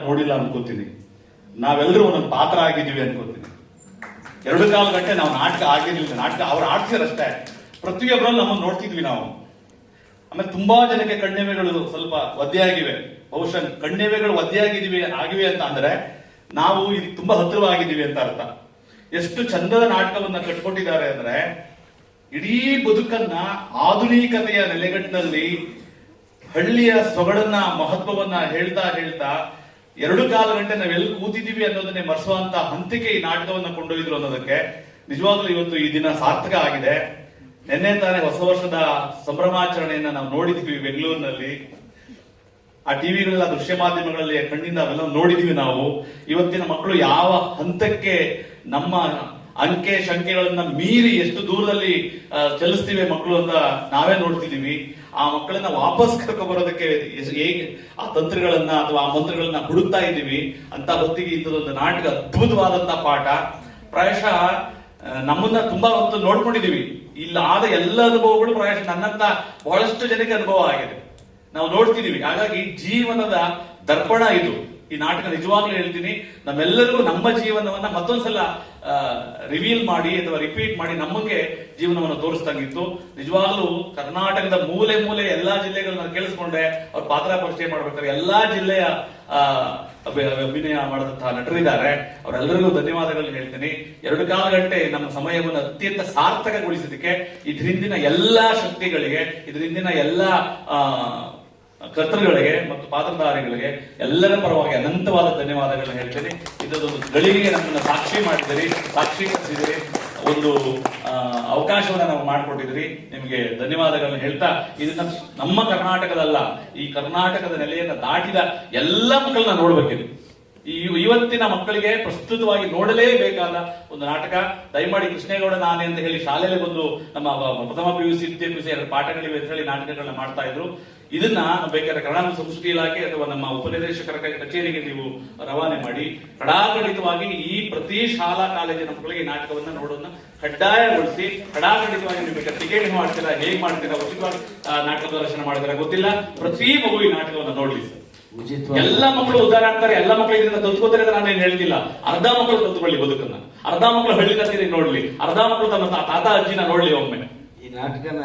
ನೋಡಿಲ್ಲ ಅನ್ಕೋತೀನಿ. ನಾವೆಲ್ಲರೂ ಒಂದೊಂದು ಪಾತ್ರ ಆಗಿದ್ದೀವಿ ಅನ್ಕೋತೀನಿ. 2.25 ಗಂಟೆ ನಾವು ನಾಟಕ ಆಗಿರ್ಲಿಲ್ಲ, ನಾಟಕ ಅವ್ರು ಆಡ್ತಿರಷ್ಟೇ. ಪ್ರತಿಯೊಬ್ಬರನ್ನು ನಮ್ಮನ್ನು ನೋಡ್ತಿದ್ವಿ ನಾವು. ಆಮೇಲೆ ತುಂಬಾ ಜನಕ್ಕೆ ಕಣ್ಣೆವೆಗಳು ಸ್ವಲ್ಪ ಒದ್ದೆ ಆಗಿವೆ. ಬಹುಶಃ ಕಣ್ಣೆವೆಗಳು ಒದ್ದೆ ಆಗಿವೆ ಅಂತ ಅಂದ್ರೆ ನಾವು ಇದಕ್ಕೆ ತುಂಬಾ ಹತ್ತಿರವಾಗಿದ್ದೀವಿ ಅಂತ ಅರ್ಥ. ಎಷ್ಟು ಚಂದದ ನಾಟಕವನ್ನ ಕಟ್ಕೊಟ್ಟಿದ್ದಾರೆ ಅಂದ್ರೆ, ಇಡೀ ಬದುಕನ್ನ ಆಧುನಿಕತೆಯ ನೆಲೆಗಟ್ಟಿನಲ್ಲಿ ಹಳ್ಳಿಯ ಸೊಗಡನ್ನ ಮಹತ್ವವನ್ನ ಹೇಳ್ತಾ 2.25 ಗಂಟೆ ನಾವೆಲ್ಲಿ ಕೂತಿದ್ದೀವಿ ಅನ್ನೋದನ್ನೇ ಮರೆಸುವಂತ ಹಂತಕ್ಕೆ ಈ ನಾಟಕವನ್ನ ಕೊಂಡೊಯ್ದ್ರು ಅನ್ನೋದಕ್ಕೆ ನಿಜವಾಗ್ಲೂ ಇವತ್ತು ಈ ದಿನ ಸಾರ್ಥಕ ಆಗಿದೆ. ನಿನ್ನೆ ತಾನೇ ಹೊಸ ವರ್ಷದ ಸಂಭ್ರಮಾಚರಣೆಯನ್ನ ನಾವು ನೋಡಿದ್ವಿ ಬೆಂಗಳೂರಿನಲ್ಲಿ. ಆ ಟಿವಿಗಳೆಲ್ಲ ದೃಶ್ಯ ಮಾಧ್ಯಮಗಳಲ್ಲಿ ಕಣ್ಣಿಂದ ಅವೆಲ್ಲ ನೋಡಿದೀವಿ ನಾವು. ಇವತ್ತಿನ ಮಕ್ಕಳು ಯಾವ ಹಂತಕ್ಕೆ ನಮ್ಮ ಅಂಕೆ ಶಂಕೆಗಳನ್ನ ಮೀರಿ ಎಷ್ಟು ದೂರದಲ್ಲಿ ಚಲಿಸ್ತಿವೆ ಮಕ್ಕಳು ಅಂತ ನಾವೇ ನೋಡ್ತಿದೀವಿ. ಆ ಮಕ್ಕಳನ್ನ ವಾಪಸ್ ಕರ್ಕೊ ಬರೋದಕ್ಕೆ ಹೇಗೆ ಆ ತಂತ್ರಗಳನ್ನ ಅಥವಾ ಆ ಮಂತ್ರಗಳನ್ನ ಹುಡುಕ್ತಾ ಇದ್ದೀವಿ ಅಂತ ಹೊತ್ತಿಗೆ ಇಂಥದೊಂದು ನಾಟಕ ಅದ್ಭುತವಾದಂತಹ ಪಾಠ. ಪ್ರಾಯಶಃ ನಮ್ಮನ್ನ ತುಂಬಾ ಹೊತ್ತು ನೋಡ್ಕೊಂಡಿದೀವಿ. ಇಲ್ಲ ಆದ ಎಲ್ಲ ಅನುಭವಗಳು ಪ್ರಾಯಶಃ ನನ್ನಂತ ಬಹಳಷ್ಟು ಜನಕ್ಕೆ ಅನುಭವ ಆಗಿದೆ, ನಾವು ನೋಡ್ತಿದೀವಿ. ಹಾಗಾಗಿ ಜೀವನದ ದರ್ಪಣ ಇದು ಈ ನಾಟಕ. ನಿಜವಾಗ್ಲೂ ಹೇಳ್ತೀನಿ, ನಮ್ಮೆಲ್ಲರಿಗೂ ನಮ್ಮ ಜೀವನವನ್ನ ಮತ್ತೊಂದ್ಸಲ ರಿವೀಲ್ ಮಾಡಿ ಅಥವಾ ರಿಪೀಟ್ ಮಾಡಿ ನಮಗೆ ಜೀವನವನ್ನು ತೋರಿಸ್ದಂಗಿತ್ತು. ನಿಜವಾಗ್ಲೂ ಕರ್ನಾಟಕದ ಮೂಲೆ ಮೂಲೆ ಎಲ್ಲಾ ಜಿಲ್ಲೆಗಳನ್ನ ಕೇಳಿಸ್ಕೊಂಡೆ. ಅವ್ರ ಪಾತ್ರ ಪರಿಚಯ ಮಾಡ್ಬೇಕಾದ್ರೆ ಎಲ್ಲಾ ಜಿಲ್ಲೆಯ ಅಭಿನಯ ಮಾಡಿದಂತಹ ನಟರಿದ್ದಾರೆ. ಅವರೆಲ್ಲರಿಗೂ ಧನ್ಯವಾದಗಳನ್ನ ಹೇಳ್ತೀನಿ. 2.25 ಗಂಟೆ ನಮ್ಮ ಸಮಯವನ್ನು ಅತ್ಯಂತ ಸಾರ್ಥಕಗೊಳಿಸಿದಕ್ಕೆ ಇದರಿಂದಿನ ಎಲ್ಲಾ ಶಕ್ತಿಗಳಿಗೆ, ಇದರಿಂದಿನ ಎಲ್ಲಾ ಕರ್ತೃಗಳಿಗೆ ಮತ್ತು ಪಾತ್ರಧಾರಿಗಳಿಗೆ ಎಲ್ಲರ ಪರವಾಗಿ ಅನಂತವಾದ ಧನ್ಯವಾದಗಳನ್ನ ಹೇಳ್ತೀನಿ. ಇದೊಂದು ಗಳಿಗೆ ನಮ್ಮನ್ನ ಸಾಕ್ಷೀಕರಿಸಿದಿರಿ, ಒಂದು ಅವಕಾಶವನ್ನ ನಾವು ಮಾಡಿಕೊಟ್ಟಿದ್ರಿ. ನಿಮಗೆ ಧನ್ಯವಾದಗಳನ್ನ ಹೇಳ್ತಾ, ಇದನ್ನ ನಮ್ಮ ಕರ್ನಾಟಕದಲ್ಲ, ಈ ಕರ್ನಾಟಕದ ನೆಲೆಯನ್ನ ದಾಟಿದ ಎಲ್ಲ ಮಕ್ಕಳನ್ನ ನೋಡ್ಬೇಕಿದೆ. ಇವತ್ತಿನ ಮಕ್ಕಳಿಗೆ ಪ್ರಸ್ತುತವಾಗಿ ನೋಡಲೇಬೇಕಾದ ಒಂದು ನಾಟಕ. ದಯಮಾಡಿ ಕೃಷ್ಣೇಗೌಡ ನಾನೇ ಅಂತ ಹೇಳಿ ಶಾಲೆಯಲ್ಲಿ ಬಂದು ನಮ್ಮ ಪ್ರಥಮ PUC ದ್ವಿತೀಯ PUC 2 ಪಾಠಗಳಿವೆ ಅಂತ ಹೇಳಿ ನಾಟಕಗಳನ್ನ ಮಾಡ್ತಾ ಇದ್ರು. ಇದನ್ನ ಬೇಕಾದ್ರೆ ಕನ್ನಡ ಸಂಸ್ಕೃತಿ ಇಲಾಖೆ ಅಥವಾ ನಮ್ಮ ಉಪನಿರ್ದೇಶಕರ ಕಚೇರಿಗೆ ನೀವು ರವಾನೆ ಮಾಡಿ ಕಡಾಖಂಡಿತವಾಗಿ ಈ ಪ್ರತಿ ಶಾಲಾ ಕಾಲೇಜಿನ ಮಕ್ಕಳಿಗೆ ನಾಟಕವನ್ನ ನೋಡೋದನ್ನ ಕಡ್ಡಾಯಗೊಳಿಸಿ, ಕಡಾಖಂಡಿತವಾಗಿ ನೀವು ಬೇಕಾದ್ರೆ ಟಿಕೆಟ್ ಮಾಡ್ತೀರಾ, ಹೇಗೆ ಮಾಡ್ತೀರಾ, ಉಚಿತವಾಗಿ ನಾಟಕ ಪ್ರದರ್ಶನ ಮಾಡಿದ್ರೆ ಗೊತ್ತಿಲ್ಲ, ಪ್ರತಿ ಮಗು ಈ ನಾಟಕವನ್ನ ನೋಡ್ಲಿ ಸರ್. ಎಲ್ಲ ಮಕ್ಕಳು ಉದ್ಧಾರ ಆಗ್ತಾರೆ, ಎಲ್ಲ ಮಕ್ಕಳು ಇದರಿಂದ ಕಲ್ತ್ಕೋತಾರೆ ಅಂತ ನಾನೇನು ಹೇಳ್ತಿಲ್ಲ. ಅರ್ಧ ಮಕ್ಕಳು ಕಲ್ತ್ಕೊಳ್ಳಿ ಬದುಕನ್ನ, ಅರ್ಧ ಮಕ್ಕಳು ಹಳ್ಳಿ ಕಚೇರಿ ನೋಡ್ಲಿ, ಅರ್ಧ ಮಕ್ಕಳು ತಮ್ಮ ತಾತ ಅಜ್ಜಿನ ನೋಡ್ಲಿ ಒಮ್ಮೆ. ಈ ನಾಟಕನ